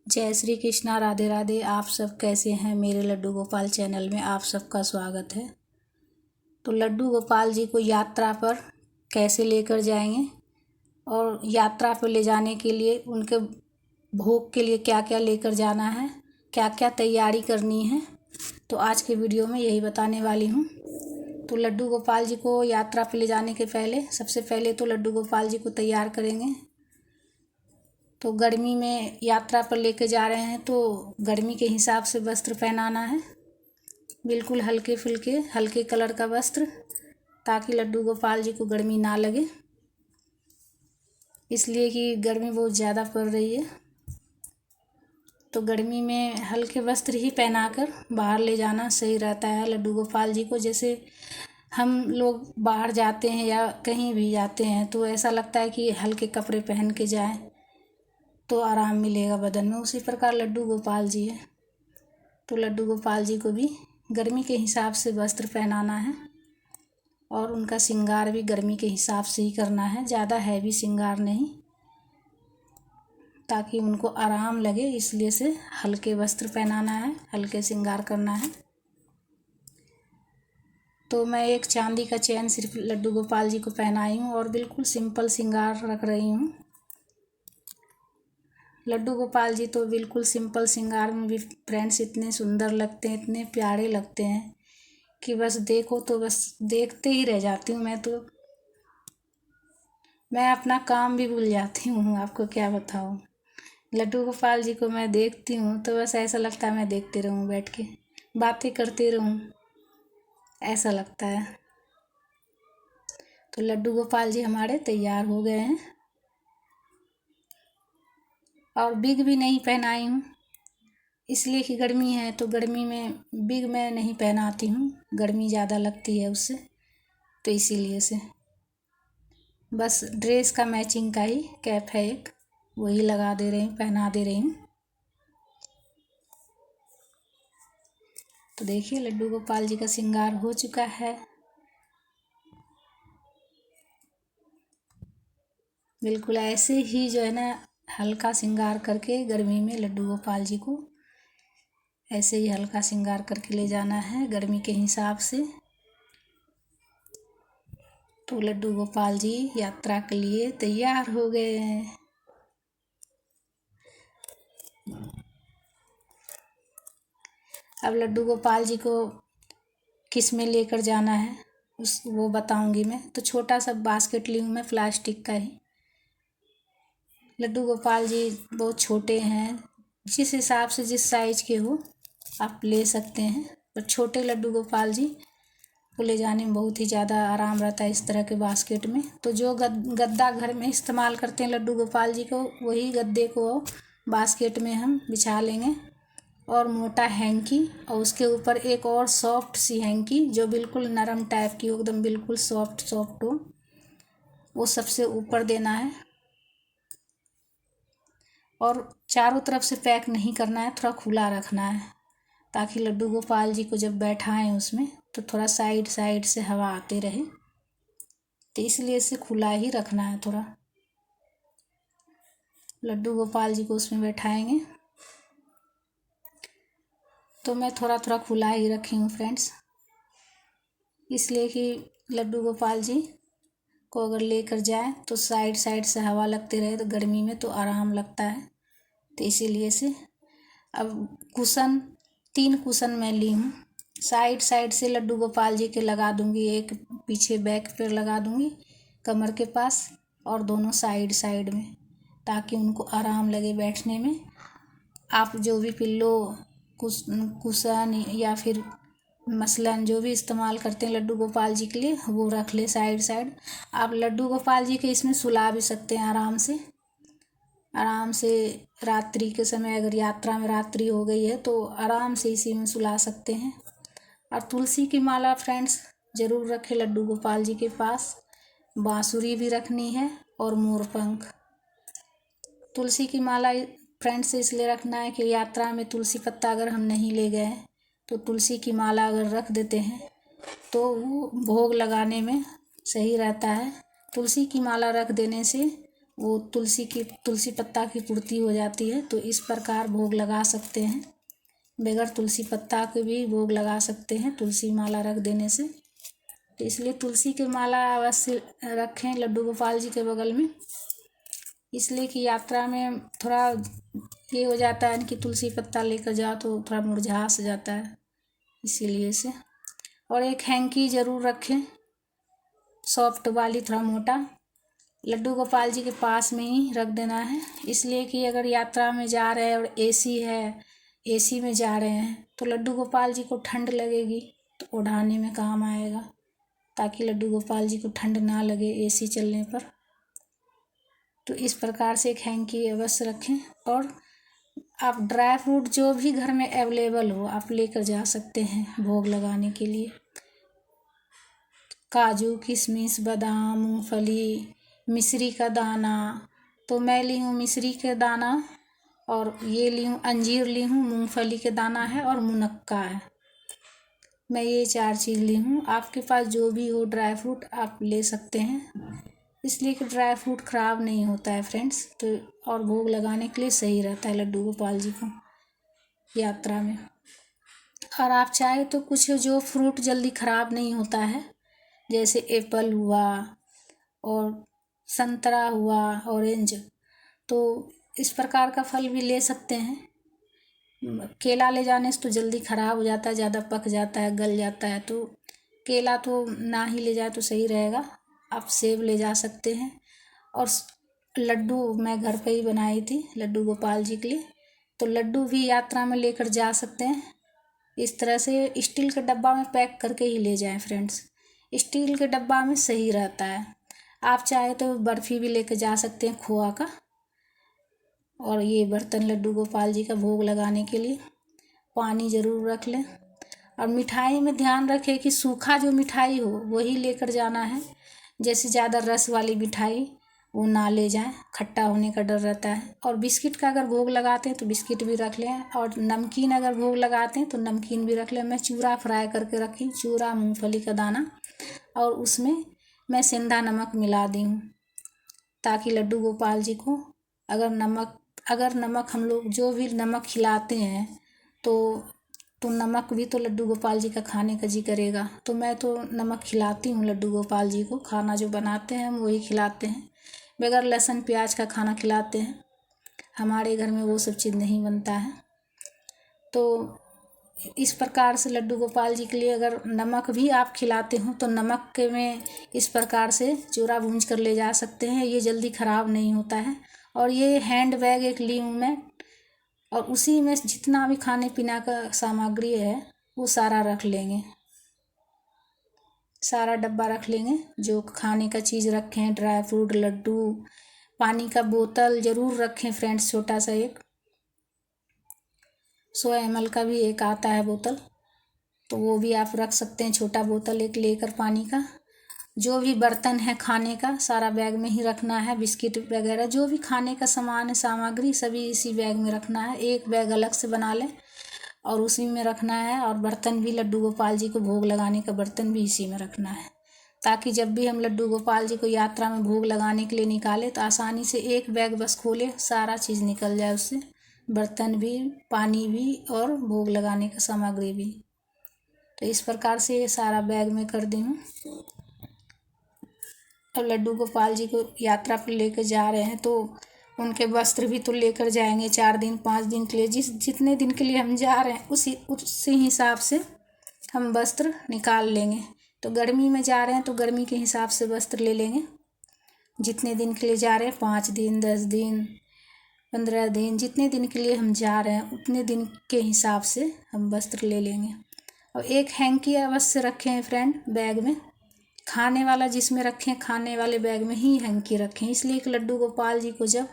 जय श्री कृष्णा, राधे राधे। आप सब कैसे हैं? मेरे लड्डू गोपाल चैनल में आप सबका स्वागत है। तो लड्डू गोपाल जी को यात्रा पर कैसे लेकर जाएंगे और यात्रा पर ले जाने के लिए उनके भोग के लिए क्या क्या लेकर जाना है, क्या क्या तैयारी करनी है, तो आज के वीडियो में यही बताने वाली हूँ। तो लड्डू गोपाल जी को यात्रा पर ले जाने के पहले सबसे पहले तो लड्डू गोपाल जी को तैयार करेंगे। तो गर्मी में यात्रा पर लेके जा रहे हैं तो गर्मी के हिसाब से वस्त्र पहनाना है, बिल्कुल हल्के फुल्के हल्के कलर का वस्त्र, ताकि लड्डू गोपाल जी को गर्मी ना लगे, इसलिए कि गर्मी बहुत ज़्यादा पड़ रही है। तो गर्मी में हल्के वस्त्र ही पहनाकर बाहर ले जाना सही रहता है लड्डू गोपाल जी को। जैसे हम लोग बाहर जाते हैं या कहीं भी जाते हैं तो ऐसा लगता है कि हल्के कपड़े पहन के जाएं तो आराम मिलेगा बदन में, उसी प्रकार लड्डू गोपाल जी है। तो लड्डू गोपाल जी को भी गर्मी के हिसाब से वस्त्र पहनाना है और उनका श्रृंगार भी गर्मी के हिसाब से ही करना है, ज़्यादा हैवी श्रृंगार नहीं, ताकि उनको आराम लगे, इसलिए से हल्के वस्त्र पहनाना है, हल्के श्रृंगार करना है। तो मैं एक चांदी का चैन सिर्फ लड्डू गोपाल जी को पहनाई हूँ और बिल्कुल सिंपल श्रृंगार रख रही हूँ। लड्डू गोपाल जी तो बिल्कुल सिंपल श्रृंगार में भी फ्रेंड्स इतने सुंदर लगते हैं, इतने प्यारे लगते हैं कि बस देखो तो बस देखते ही रह जाती हूँ। मैं अपना काम भी भूल जाती हूँ, आपको क्या बताऊँ। लड्डू गोपाल जी को मैं देखती हूँ तो बस ऐसा लगता है मैं देखते रहूँ, बैठ के बातें करते रहूँ, ऐसा लगता है। तो लड्डू गोपाल जी हमारे तैयार हो गए हैं और बिग भी नहीं पहनाई हूँ, इसलिए कि गर्मी है तो गर्मी में बिग मैं नहीं पहनाती हूँ, गर्मी ज़्यादा लगती है उससे, तो इसीलिए से बस ड्रेस का मैचिंग का ही कैप है एक, वही लगा दे रही हूँ, पहना दे रही हूँ। तो देखिए लड्डू गोपाल जी का श्रृंगार हो चुका है, बिल्कुल ऐसे ही जो है ना हल्का श्रृंगार करके गर्मी में लड्डू गोपाल जी को ऐसे ही हल्का श्रृंगार करके ले जाना है गर्मी के हिसाब से। तो लड्डू गोपाल जी यात्रा के लिए तैयार हो गए हैं। अब लड्डू गोपाल जी को किस में लेकर जाना है वो बताऊंगी मैं। तो छोटा सा बास्केट ली हूँ मैं प्लास्टिक का ही। लड्डू गोपाल जी बहुत छोटे हैं, जिस हिसाब से जिस साइज के हो आप ले सकते हैं, पर छोटे लड्डू गोपाल जी को ले जाने में बहुत ही ज़्यादा आराम रहता है इस तरह के बास्केट में। तो जो गद्दा घर में इस्तेमाल करते हैं लड्डू गोपाल जी को, वही गद्दे को बास्केट में हम बिछा लेंगे और मोटा हैंकी और उसके ऊपर एक और सॉफ्ट सी हैंकी जो बिल्कुल नरम टाइप की हो, एकदम बिल्कुल सॉफ्ट हो, वो सबसे ऊपर देना है और चारों तरफ से पैक नहीं करना है, थोड़ा खुला रखना है, ताकि लड्डू गोपाल जी को जब बैठाएं उसमें तो थोड़ा साइड साइड से हवा आते रहे, तो इसलिए इसे खुला ही रखना है थोड़ा। लड्डू गोपाल जी को उसमें बैठाएंगे तो मैं थोड़ा थोड़ा खुला ही रखी हूँ फ्रेंड्स, इसलिए कि लड्डू गोपाल जी को अगर लेकर जाए तो साइड साइड से हवा लगते रहे तो गर्मी में तो आराम लगता है, तो इसीलिए से। अब कुशन 3 कुशन मैं ली हूँ, साइड साइड से लड्डू गोपाल जी के लगा दूँगी, एक पीछे बैक पर लगा दूँगी कमर के पास और दोनों साइड साइड में, ताकि उनको आराम लगे बैठने में। आप जो भी पिल्लो कुशन या फिर मसलन जो भी इस्तेमाल करते हैं लड्डू गोपाल जी के लिए वो रख ले साइड साइड। आप लड्डू गोपाल जी के इसमें सुला भी सकते हैं आराम से रात्रि के समय, अगर यात्रा में रात्रि हो गई है तो आराम से इसी में सुला सकते हैं। और तुलसी की माला फ्रेंड्स ज़रूर रखें लड्डू गोपाल जी के पास, बांसुरी भी रखनी है और मोरपंख। तुलसी की माला फ्रेंड्स इसलिए रखना है कि यात्रा में तुलसी पत्ता अगर हम नहीं ले गए तो तुलसी की माला अगर रख देते हैं तो वो भोग लगाने में सही रहता है। तुलसी की माला रख देने से वो तुलसी पत्ता की पूर्ति हो जाती है। तो इस प्रकार भोग लगा सकते हैं, बगैर तुलसी पत्ता के भी भोग लगा सकते हैं तुलसी माला रख देने से। तो इसलिए तुलसी की माला अवश्य रखें लड्डू गोपाल जी के बगल में, इसलिए कि यात्रा में थोड़ा ये हो जाता है कि तुलसी पत्ता लेकर जाओ तो थोड़ा मुरझा सा जाता है, इसीलिए से। और एक हैंकी ज़रूर रखें, सॉफ्ट वाली, थोड़ा मोटा, लड्डू गोपाल जी के पास में ही रख देना है। इसलिए कि अगर यात्रा में जा रहे हैं और एसी है, एसी में जा रहे हैं तो लड्डू गोपाल जी को ठंड लगेगी तो ओढ़ाने में काम आएगा, ताकि लड्डू गोपाल जी को ठंड ना लगे एसी चलने पर। तो इस प्रकार से एक हैंकी अवश्य रखें। और आप ड्राई फ्रूट जो भी घर में अवेलेबल हो आप लेकर जा सकते हैं भोग लगाने के लिए। काजू, किशमिश, बादाम, मूंगफली, मिश्री का दाना, तो मैं ली हूँ मिश्री के दाना, और ये ली हूँ अंजीर ली हूँ, मूंगफली के दाना है और मुनक्का है। मैं ये 4 चीज़ ली हूँ। आपके पास जो भी हो ड्राई फ्रूट आप ले सकते हैं, इसलिए कि ड्राई फ्रूट ख़राब नहीं होता है फ्रेंड्स। तो और भोग लगाने के लिए सही रहता है लड्डू गोपाल जी को यात्रा में। और आप चाहे तो कुछ जो फ्रूट जल्दी ख़राब नहीं होता है, जैसे एप्पल हुआ और संतरा हुआ, ऑरेंज, तो इस प्रकार का फल भी ले सकते हैं। केला ले जाने से तो जल्दी ख़राब हो जाता है, ज़्यादा पक जाता है, गल जाता है, तो केला तो ना ही ले जाए तो सही रहेगा। आप सेब ले जा सकते हैं। और लड्डू मैं घर पे ही बनाई थी लड्डू गोपाल जी के लिए, तो लड्डू भी यात्रा में लेकर जा सकते हैं। इस तरह से स्टील के डब्बा में पैक करके ही ले जाएं फ्रेंड्स, स्टील के डब्बा में सही रहता है। आप चाहे तो बर्फ़ी भी लेकर जा सकते हैं खोआ का। और ये बर्तन लड्डू गोपाल जी का भोग लगाने के लिए पानी ज़रूर रख लें। और मिठाई में ध्यान रखें कि सूखा जो मिठाई हो वही लेकर जाना है, जैसे ज़्यादा रस वाली मिठाई वो ना ले जाएं, खट्टा होने का डर रहता है। और बिस्किट का अगर भोग लगाते हैं तो बिस्किट भी रख लें, और नमकीन अगर भोग लगाते हैं तो नमकीन भी रख लें। मैं चूरा फ्राई करके रखी, चूरा, मूंगफली का दाना, और उसमें मैं सेंधा नमक मिला दी हूँ, ताकि लड्डू गोपाल जी को अगर नमक हम लोग जो भी नमक खिलाते हैं तो नमक भी तो लड्डू गोपाल जी का खाने का जी करेगा। तो मैं तो नमक खिलाती हूँ लड्डू गोपाल जी को, खाना जो बनाते हैं हम वही खिलाते हैं, बगैर लहसुन प्याज का खाना खिलाते हैं। हमारे घर में वो सब चीज़ नहीं बनता है। तो इस प्रकार से लड्डू गोपाल जी के लिए अगर नमक भी आप खिलाते हो तो नमक के में इस प्रकार से चूरा भूंज कर ले जा सकते हैं, ये जल्दी ख़राब नहीं होता है। और ये हैंड बैग एक ली हूँ मैं, और उसी में जितना भी खाने पीने का सामग्री है वो सारा रख लेंगे, सारा डब्बा रख लेंगे, जो खाने का चीज़ रखें, ड्राई फ्रूट, लड्डू, पानी का बोतल ज़रूर रखें फ्रेंड्स, छोटा सा एक 100 ml का भी एक आता है बोतल, तो वो भी आप रख सकते हैं, छोटा बोतल एक लेकर पानी का। जो भी बर्तन है खाने का सारा बैग में ही रखना है, बिस्किट वगैरह जो भी खाने का सामान है, सामग्री सभी इसी बैग में रखना है। एक बैग अलग से बना लें और उसी में रखना है। और बर्तन भी लड्डू गोपाल जी को भोग लगाने का बर्तन भी इसी में रखना है, ताकि जब भी हम लड्डू गोपाल जी को यात्रा में भोग लगाने के लिए निकालें तो आसानी से एक बैग बस खोले, सारा चीज़ निकल जाए उससे, बर्तन भी, पानी भी और भोग लगाने का सामग्री भी। तो इस प्रकार से ये सारा बैग में कर दी हूँ। और लड्डू गोपाल जी को यात्रा पर लेकर जा रहे हैं तो उनके वस्त्र भी तो लेकर जाएंगे 4 दिन 5 दिन के लिए, जितने दिन के लिए हम जा रहे हैं उसी हिसाब से हम वस्त्र निकाल लेंगे। तो गर्मी में जा रहे हैं तो गर्मी के हिसाब से वस्त्र ले लेंगे, जितने दिन के लिए जा रहे हैं, 5 दिन, 10 दिन, 15 दिन, जितने दिन के लिए हम जा रहे हैं उतने दिन के हिसाब से हम वस्त्र ले लेंगे। और एक हैंकी अवश्य रखें फ्रेंड बैग में, खाने वाला जिसमें रखें, खाने वाले बैग में ही हैंकी रखें, इसलिए कि लड्डू गोपाल जी को जब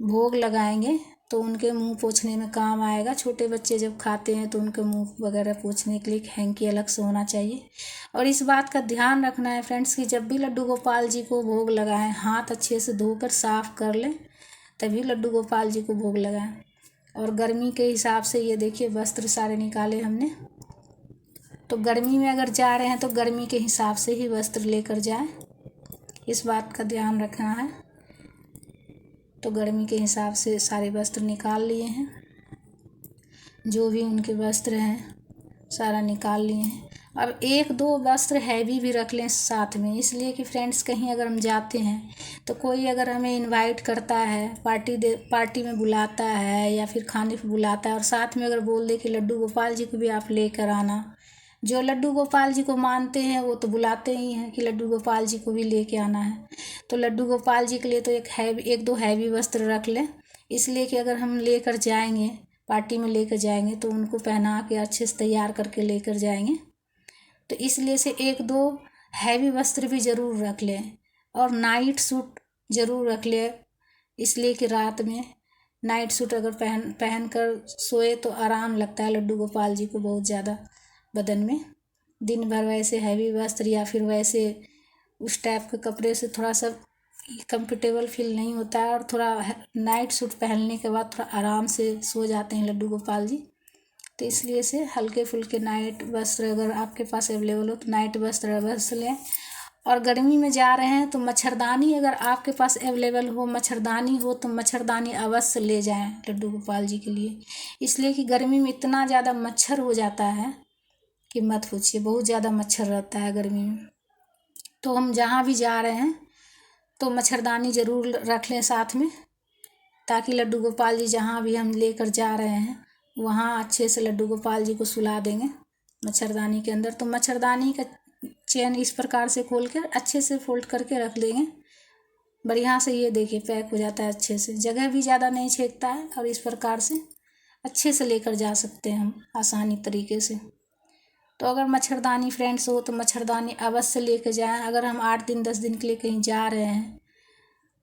भोग लगाएंगे तो उनके मुंह पोंछने में काम आएगा। छोटे बच्चे जब खाते हैं तो उनके मुंह वगैरह पोंछने के लिए हैंकी अलग से होना चाहिए। और इस बात का ध्यान रखना है फ्रेंड्स कि जब भी लड्डू गोपाल जी को भोग लगाएं हाथ अच्छे से धोकर साफ कर लें, तभी लड्डू गोपाल जी को भोग लगाएं। और गर्मी के हिसाब से ये देखिए वस्त्र सारे निकाले हमने, तो गर्मी में अगर जा रहे हैं तो गर्मी के हिसाब से ही वस्त्र लेकर जाएं, इस बात का ध्यान रखना है। तो गर्मी के हिसाब से सारे वस्त्र निकाल लिए हैं, जो भी उनके वस्त्र हैं सारा निकाल लिए हैं। अब एक दो वस्त्र हैवी भी रख लें साथ में, इसलिए कि फ्रेंड्स कहीं अगर हम जाते हैं तो कोई अगर हमें इनवाइट करता है, पार्टी में बुलाता है या फिर खाने पे बुलाता है और साथ में अगर बोल दे कि लड्डू गोपाल जी को भी आप लेकर आना, जो लड्डू गोपाल जी को मानते हैं वो तो बुलाते ही हैं कि लड्डू गोपाल जी को भी लेके आना है। तो लड्डू गोपाल जी के लिए तो एक दो हैवी वस्त्र रख लें, इसलिए कि अगर हम लेकर जाएंगे, पार्टी में लेकर जाएंगे तो उनको पहना के अच्छे से तैयार करके लेकर जाएंगे, तो इसलिए से एक दो हैवी वस्त्र भी ज़रूर रख लें। और नाइट सूट ज़रूर रख लें, इसलिए कि रात में नाइट सूट अगर पहन कर सोए तो आराम लगता है लड्डू गोपाल जी को बहुत ज़्यादा बदन में। दिन भर वैसे हैवी वस्त्र या फिर वैसे उस टाइप के कपड़े से थोड़ा सा कंफर्टेबल फील नहीं होता है, और थोड़ा नाइट सूट पहनने के बाद थोड़ा आराम से सो जाते हैं लड्डू गोपाल जी। तो इसलिए से हल्के फुल्के नाइट वस्त्र अगर आपके पास अवेलेबल हो तो नाइट वस्त्र अवश्य लें। और गर्मी में जा रहे हैं तो मच्छरदानी अगर आपके पास अवेलेबल हो, मच्छरदानी हो तो मच्छरदानी अवश्य ले जाएं लड्डू गोपाल जी के लिए, इसलिए कि गर्मी में इतना ज़्यादा मच्छर हो जाता है कि मत पूछिए, बहुत ज़्यादा मच्छर रहता है गर्मी में। तो हम जहाँ भी जा रहे हैं तो मच्छरदानी ज़रूर रख लें साथ में, ताकि लड्डू गोपाल जी जहाँ भी हम लेकर जा रहे हैं वहाँ अच्छे से लड्डू गोपाल जी को सुला देंगे मच्छरदानी के अंदर। तो मच्छरदानी का चेन इस प्रकार से खोल कर अच्छे से फोल्ड करके रख देंगे, बढ़िया से। ये देखिए पैक हो जाता है अच्छे से, जगह भी ज़्यादा नहीं छेकता है, और इस प्रकार से अच्छे से लेकर जा सकते हैं हम आसानी तरीके से। तो अगर मच्छरदानी फ्रेंड्स हो तो मच्छरदानी अवश्य लेकर जाएं। अगर हम 8 दिन 10 दिन के लिए कहीं जा रहे हैं,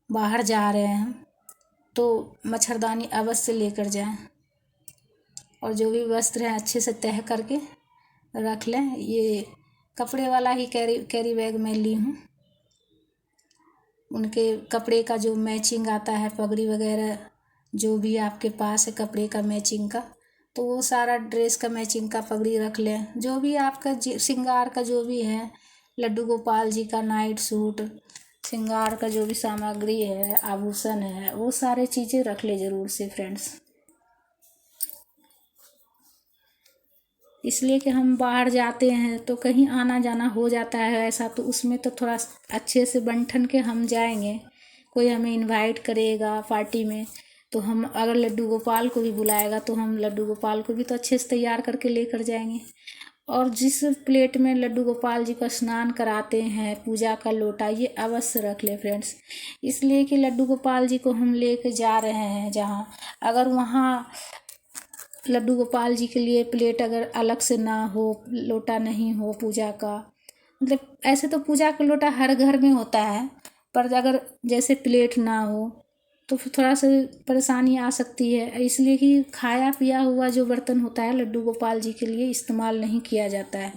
बाहर जा रहे हैं, तो मच्छरदानी अवश्य लेकर जाएं। और जो भी वस्त्र है अच्छे से तह करके रख लें। ये कपड़े वाला ही कैरी बैग मैं ली हूँ, उनके कपड़े का जो मैचिंग आता है, पगड़ी वगैरह जो भी आपके पास है कपड़े का मैचिंग का, तो वो सारा ड्रेस का मैचिंग का पगड़ी रख लें। जो भी आपका श्रृंगार का जो भी है, लड्डू गोपाल जी का नाइट सूट, श्रृंगार का जो भी सामग्री है, आभूषण है, वो सारे चीज़ें रख ले ज़रूर से फ्रेंड्स, इसलिए कि हम बाहर जाते हैं तो कहीं आना जाना हो जाता है ऐसा, तो उसमें तो थोड़ा अच्छे से बन ठन के हम जाएंगे। कोई हमें इनवाइट करेगा पार्टी में तो हम, अगर लड्डू गोपाल को भी बुलाएगा तो हम लड्डू गोपाल को भी तो अच्छे से तैयार करके लेकर जाएंगे। और जिस प्लेट में लड्डू गोपाल जी का स्नान कराते हैं, पूजा का लोटा, ये अवश्य रख ले फ्रेंड्स, इसलिए कि लड्डू गोपाल जी को हम लेकर जा रहे हैं जहाँ, अगर वहाँ लड्डू गोपाल जी के लिए प्लेट अगर अलग से ना हो, लोटा नहीं हो पूजा का, मतलब ऐसे तो पूजा का लोटा हर घर में होता है, पर अगर जैसे प्लेट ना हो तो फिर थोड़ा सा परेशानी आ सकती है, इसलिए कि खाया पिया हुआ जो बर्तन होता है लड्डू गोपाल जी के लिए इस्तेमाल नहीं किया जाता है।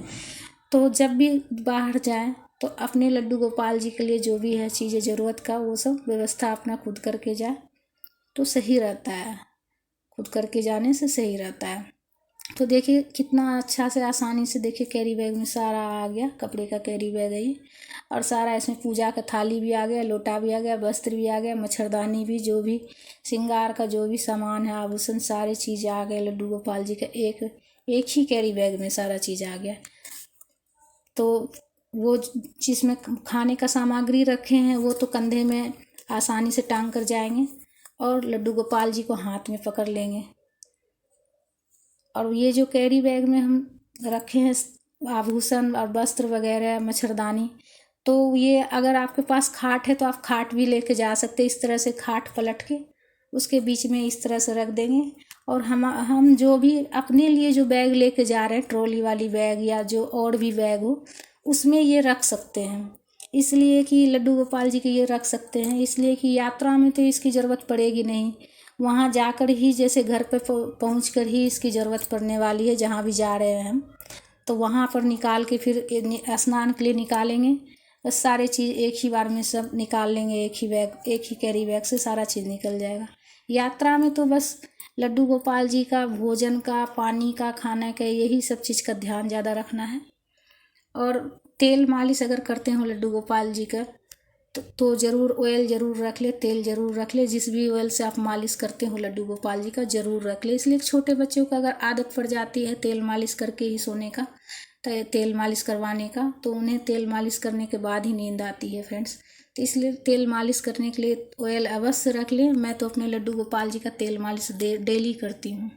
तो जब भी बाहर जाएं तो अपने लड्डू गोपाल जी के लिए जो भी है चीज़ें ज़रूरत का, वो सब व्यवस्था अपना खुद करके जाए तो सही रहता है, खुद करके जाने से सही रहता है। तो देखिए कितना अच्छा से आसानी से, देखिए कैरी बैग में सारा आ गया, कपड़े का कैरी बैग है ये, और सारा इसमें पूजा का थाली भी आ गया, लोटा भी आ गया, वस्त्र भी आ गया, मच्छरदानी भी, जो भी श्रृंगार का जो भी सामान है, आभूषण, सारे चीज़ आ गए लड्डू गोपाल जी का एक ही कैरी बैग में सारा चीज़ आ गया। तो वो जिसमें खाने का सामग्री रखे हैं वो तो कंधे में आसानी से टांग कर जाएंगे और लड्डू गोपाल जी को हाथ में पकड़ लेंगे। और ये जो कैरी बैग में हम रखे हैं आभूषण और वस्त्र वगैरह, मच्छरदानी, तो ये अगर आपके पास खाट है तो आप खाट भी लेके जा सकते हैं। इस तरह से खाट पलट के उसके बीच में इस तरह से रख देंगे, और हम जो भी अपने लिए जो बैग लेके जा रहे हैं, ट्रॉली वाली बैग या जो और भी बैग हो, उसमें ये रख सकते हैं। इसलिए कि लड्डू गोपाल जी के ये रख सकते हैं, इसलिए कि यात्रा में तो इसकी ज़रूरत पड़ेगी नहीं, वहाँ जाकर ही, जैसे घर पे पहुँच कर ही इसकी ज़रूरत पड़ने वाली है जहाँ भी जा रहे हैं हम, तो वहाँ पर निकाल के फिर स्नान के लिए निकालेंगे, बस सारे चीज़ एक ही बार में सब निकाल लेंगे, एक ही कैरी बैग से सारा चीज़ निकल जाएगा। यात्रा में तो बस लड्डू गोपाल जी का भोजन का, पानी का, खाना का, यही सब चीज़ का ध्यान ज़्यादा रखना है। और तेल मालिश अगर करते हो लड्डू गोपाल जी का तो ज़रूर ऑयल ज़रूर रख ले, तेल ज़रूर रख ले। जिस भी ऑयल से आप मालिश करते हो लड्डू गोपाल जी का ज़रूर रख ले। इसलिए छोटे बच्चों को अगर आदत पड़ जाती है तेल मालिश करके ही सोने का, तो तेल मालिश करवाने का, तो उन्हें तेल मालिश करने के बाद ही नींद आती है फ्रेंड्स। तो इसलिए तेल मालिश करने के लिए ऑयल अवश्य रख लें। मैं तो अपने लड्डू गोपाल जी का तेल मालिश डेली करती हूँ।